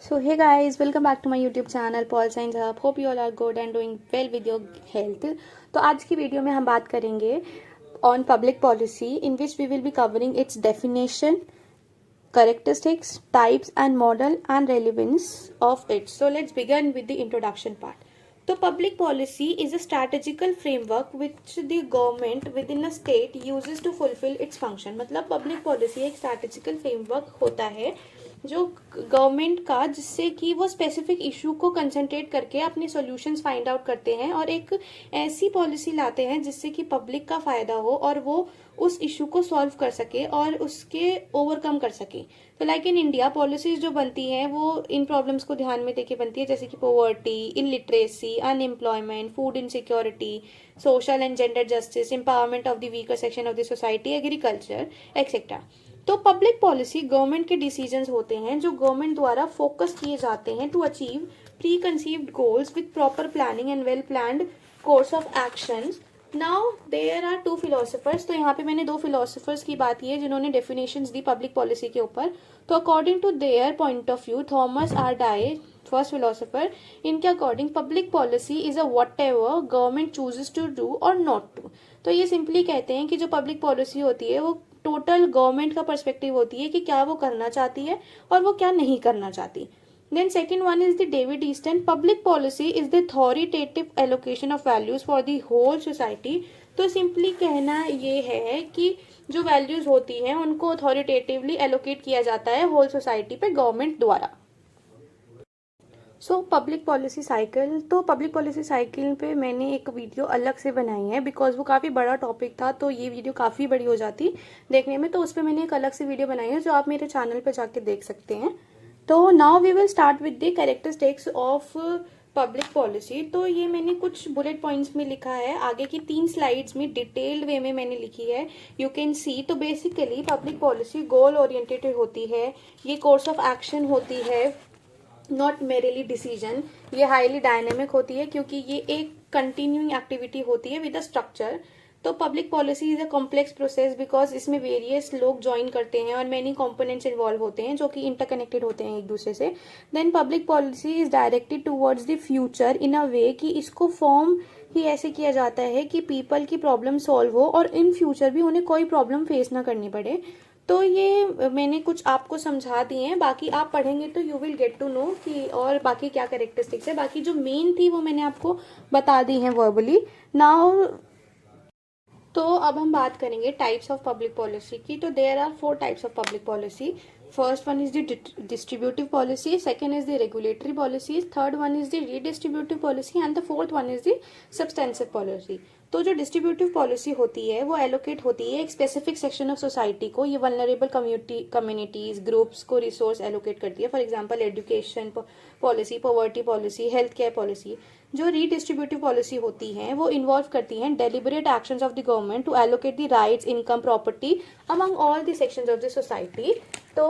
So hey guys, welcome back to my YouTube channel Paul Science Hub. Hope you all are good and doing well with your health. तो आज की video में हम बात करेंगे on public policy in which we will be covering its definition, characteristics, types and model and relevance of it. So let's begin with the introduction part. तो public policy is a strategical framework which the government within a state uses to fulfill its function. मतलब public policy एक strategical framework होता है जो government का, जिससे कि वो स्पेसिफिक इशू को कंसंट्रेट करके अपने सॉल्यूशंस फाइंड आउट करते हैं और एक ऐसी पॉलिसी लाते हैं जिससे कि पब्लिक का फायदा हो और वो उस इशू को सॉल्व कर सके और उसके ओवरकम कर सके. तो लाइक इन इंडिया पॉलिसीज जो बनती हैं वो इन प्रॉब्लम्स को ध्यान में देके बनती है, जैसे कि poverty, illiteracy, unemployment, food insecurity, social and gender justice, empowerment of the weaker section of the society, agriculture etcetera. तो पब्लिक पॉलिसी गवर्नमेंट के डिसीजंस होते हैं जो गवर्नमेंट द्वारा फोकस किए जाते हैं to achieve preconceived goals with proper planning and well planned course of actions. Now there are two philosophers. तो यहाँ पे मैंने दो फिलोसोफर्स की बात की है जिन्होंने डेफिनेशंस दी पब्लिक पॉलिसी के ऊपर. तो according to their point of view, Thomas R Dye, first philosopher, इनके according public policy is a whatever government chooses to do और नॉट टू. तो ये सिंपली कहते हैं कि जो पब्लिक पॉलिसी होती है वो टोटल गवर्नमेंट का पर्सपेक्टिव होती है कि क्या वो करना चाहती है और वो क्या नहीं करना चाहती. Then second one is the David Easton. Public policy is the authoritative allocation of values for the whole society. तो सिंपली कहना ये है कि जो वैल्यूज होती हैं उनको अथॉरिटेटिवली एलोकेट किया जाता है होल सोसाइटी पे गवर्नमेंट द्वारा. So public policy cycle. तो पब्लिक पॉलिसी साइकिल पे मैंने एक वीडियो अलग से बनाई है बिकॉज वो काफ़ी बड़ा टॉपिक था, तो ये वीडियो काफ़ी बड़ी हो जाती देखने में, तो उस पर मैंने एक अलग से वीडियो बनाई है जो आप मेरे चैनल पे जाके देख सकते हैं. तो now we will start with the characteristics of public policy. तो ये मैंने कुछ बुलेट पॉइंट्स में लिखा है, आगे की 3 स्लाइड्स में डिटेल्ड वे में मैंने लिखी है, यू कैन सी. तो basically public policy goal oriented होती है, ये कोर्स ऑफ एक्शन होती है, नॉट मेरेली डिसीजन. ये हाईली डायनेमिक होती है क्योंकि ये एक कंटिन्यूइंग एक्टिविटी होती है विद अ स्ट्रक्चर. तो public policy is a complex process because इसमें वेरियस लोग ज्वाइन करते हैं और मेनी कंपोनेंट्स इन्वॉल्व होते हैं जो कि इंटरकनेक्टेड होते हैं एक दूसरे से. Then public policy is directed towards the future in a way कि इसको फॉर्म ही ऐसे किया जाता है कि पीपल की प्रॉब्लम सॉल्व हो और इन फ्यूचर भी उन्हें कोई प्रॉब्लम फेस ना करनी पड़े. तो ये मैंने कुछ आपको समझा दिए हैं, बाकी आप पढ़ेंगे तो you will get to know कि और बाकी क्या कैरेक्टरिस्टिक्स है. बाकी जो मेन थी वो मैंने आपको बता दी हैं वर्बली. नाउ तो अब हम बात करेंगे टाइप्स ऑफ पब्लिक पॉलिसी की. तो there are 4 types of public policy. First one is the distributive policy, second is the regulatory policy, third one is the redistributive policy and the fourth one is the substantive policy. तो जो distributive policy होती है वो allocate होती है एक specific section of society को. ये वल्नरेबल कम्युनिटीज ग्रुप्स को रिसोर्स एलोकेट करती है. For example education policy, poverty policy, health care policy. जो रीडिस्ट्रीब्यूटिव पॉलिसी होती हैं वो इन्वॉल्व करती हैं deliberate actions of the government to allocate the rights, income, property among all the sections of the society. तो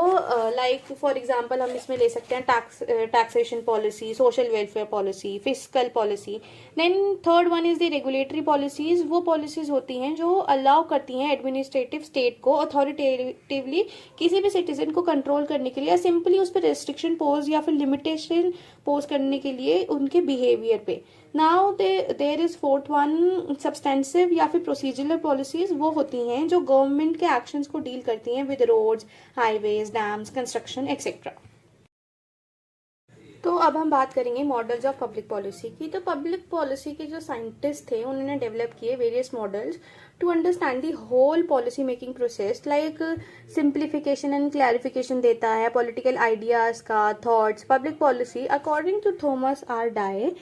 like for example हम इसमें ले सकते हैं taxation policy, social welfare policy, fiscal policy. Then third one is the regulatory policies. वो policies होती हैं जो अलाउ करती हैं एडमिनिस्ट्रेटिव स्टेट को अथॉरिटेटिवली किसी भी सिटीजन को कंट्रोल करने के लिए या सिंपली उस पर रेस्ट्रिक्शन पोज या फिर लिमिटेशन पोज करने के लिए उनके बिहेवियर पे. Now there is fourth one substantive या फिर प्रोसीजरल पॉलिसीज. वो होती हैं जो गवर्नमेंट के एक्शंस को डील करती हैं with roads, highways, dams, construction etcetera. तो अब हम बात करेंगे मॉडल्स ऑफ पब्लिक पॉलिसी की. तो पब्लिक पॉलिसी के जो साइंटिस्ट थे उन्होंने डेवलप किए various models to understand the whole policy making process. Like simplification and clarification देता है पॉलिटिकल आइडियाज का, thoughts. Public policy according to Thomas R Dye,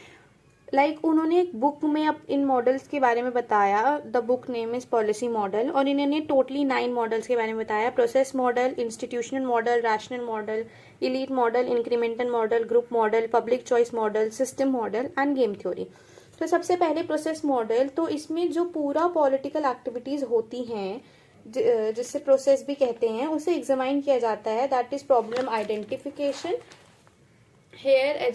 like उन्होंने एक बुक में अब इन मॉडल्स के बारे में बताया. The book name is policy model और इन्होंने टोटली 9 मॉडल्स के बारे में बताया. Process model, institutional model, rational model, elite model, incremental model, group model, public choice model, system model end game theory. तो सबसे पहले प्रोसेस मॉडल. तो इसमें जो पूरा पॉलिटिकल एक्टिविटीज होती हैं जिससे प्रोसेस भी कहते हैं उसे एग्जामाइन किया जाता है. That is problem identification, here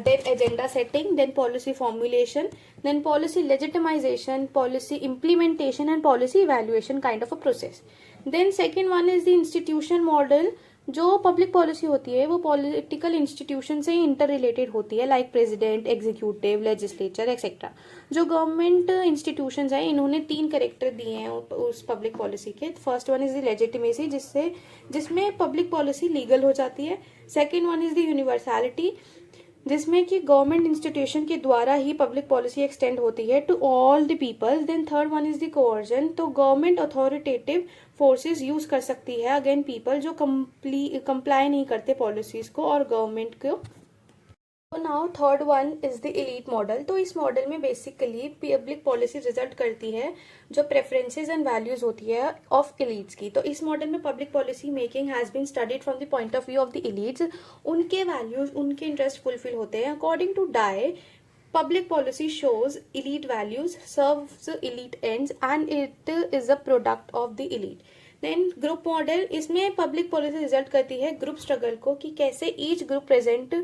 then agenda setting, then policy formulation, then policy legitimization, policy implementation and policy evaluation kind of a process. Then second one is the institution model. जो public policy होती है वो political institution से inter related होती है, like president, executive, legislature etcetera. जो government institutions हैं इन्होंने 3 कैरेक्टर दिए हैं उस पब्लिक पॉलिसी के। First one is the legitimacy, जिसमें पब्लिक पॉलिसी लीगल हो जाती है। Second one is the universality, जिसमें कि गवर्नमेंट इंस्टीट्यूशन के द्वारा ही पब्लिक पॉलिसी एक्सटेंड होती है to all the people. Then third one is the coercion, तो गवर्नमेंट अथॉरिटेटिव फोर्सेस यूज कर सकती है अगेन पीपल जो कंप्लाई नहीं करते पॉलिसीज को और गवर्नमेंट को। तो now third one is the elite model. तो इस मॉडल में बेसिकली पब्लिक पॉलिसी रिजल्ट करती है जो प्रेफरेंसेस एंड वैल्यूज होती है ऑफ एलीट्स की। तो इस मॉडल में public policy making has been studied from the point of view of the elites. उनके वैल्यूज, उनके इंटरेस्ट फुलफिल होते हैं। According to Dye, public policy shows elite values, serves elite ends and it is a product of the elite. Then group model, इसमें public policy result करती है group struggle को कि कैसे each group present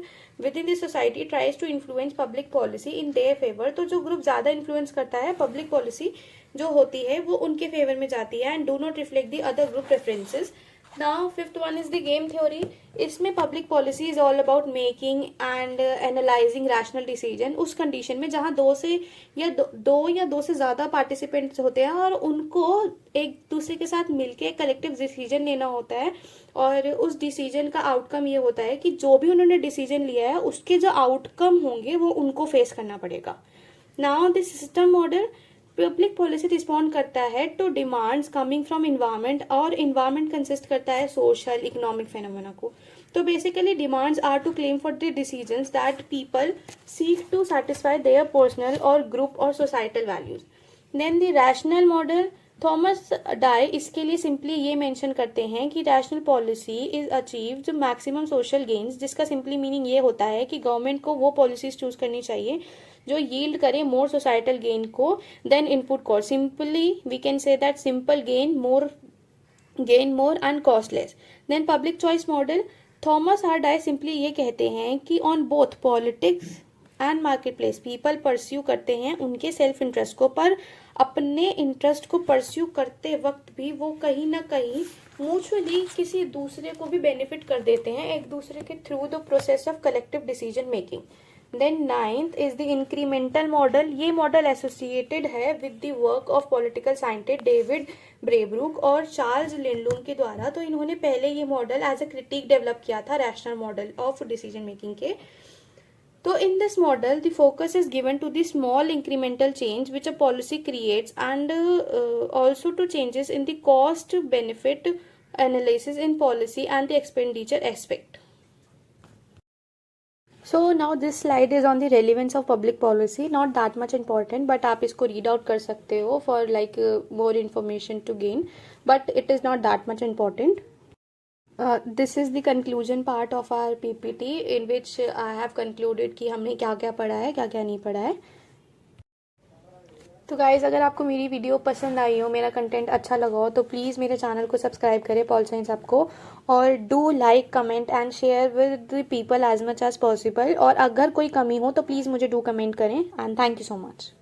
within the society tries to influence public policy in their favour. तो जो group ज्यादा influence करता है पब्लिक पॉलिसी जो होती है वो उनके फेवर में जाती है and do not reflect the other group preferences. Now fifth one is the game theory. इसमें public policy is all about making and analysing rational decision उस कंडीशन में जहां दो या दो से ज्यादा पार्टिसिपेंट्स होते हैं और उनको एक दूसरे के साथ मिलके कलेक्टिव डिसीजन लेना होता है। और उस डिसीजन का आउटकम ये होता है कि जो भी उन्होंने डिसीजन लिया है उसके जो आउटकम होंगे वो उनको फेस करना पड़ेगा। Now this system model, public policy respond करता है to demands coming from environment और इन्वायरमेंट कंसिस्ट करता है सोशल इकोनॉमिक फेनोमेना को। तो basically demands are to claim for the decisions that people seek to satisfy their personal और group और societal values. Then the rational model, Thomas Dye इसके लिए simply ये मेंशन करते हैं कि rational policy is achieved maximum social gains, जिसका simply meaning ये होता है कि गवर्नमेंट को वो पॉलिसीज चूज करनी चाहिए जो यील्ड करे मोर सोसाइटल गेन को then input cost. Simply we can say that simple gain more and costless. Then public choice model, Thomas R Dye simply ये कहते हैं कि on both politics and market place people pursue करते हैं उनके self interest को, पर अपने इंटरेस्ट को परस्यू करते वक्त भी वो कहीं ना कहीं म्यूचुअली किसी दूसरे को भी बेनिफिट कर देते हैं एक दूसरे के through the process of collective decision making. Then ninth is the incremental model. ये मॉडल एसोसिएटेड है with the work of political scientist David Braybrooke और चार्ल्स लिंडलून के द्वारा। तो इन्होंने पहले ये model as a critic develop किया था rational model of decision making के। So in this model, the focus is given to the small incremental change which a policy creates and also to changes in the cost benefit analysis in policy and the expenditure aspect. So now this slide is on the relevance of public policy, not that much important, but आप इसको read out कर सकते हो for like more information to gain, but it is not that much important. This is the conclusion part of our PPT in which I have concluded कि हमने क्या क्या पढ़ा है क्या क्या नहीं पढ़ा है। तो गाइज अगर आपको मेरी वीडियो पसंद आई हो, मेरा कंटेंट अच्छा लगा हो तो प्लीज़ मेरे चैनल को सब्सक्राइब करें पॉल साइंस आपको, और do like comment and share with the people as much as possible. और अगर कोई कमी हो तो प्लीज़ मुझे डू कमेंट करें and thank you so much.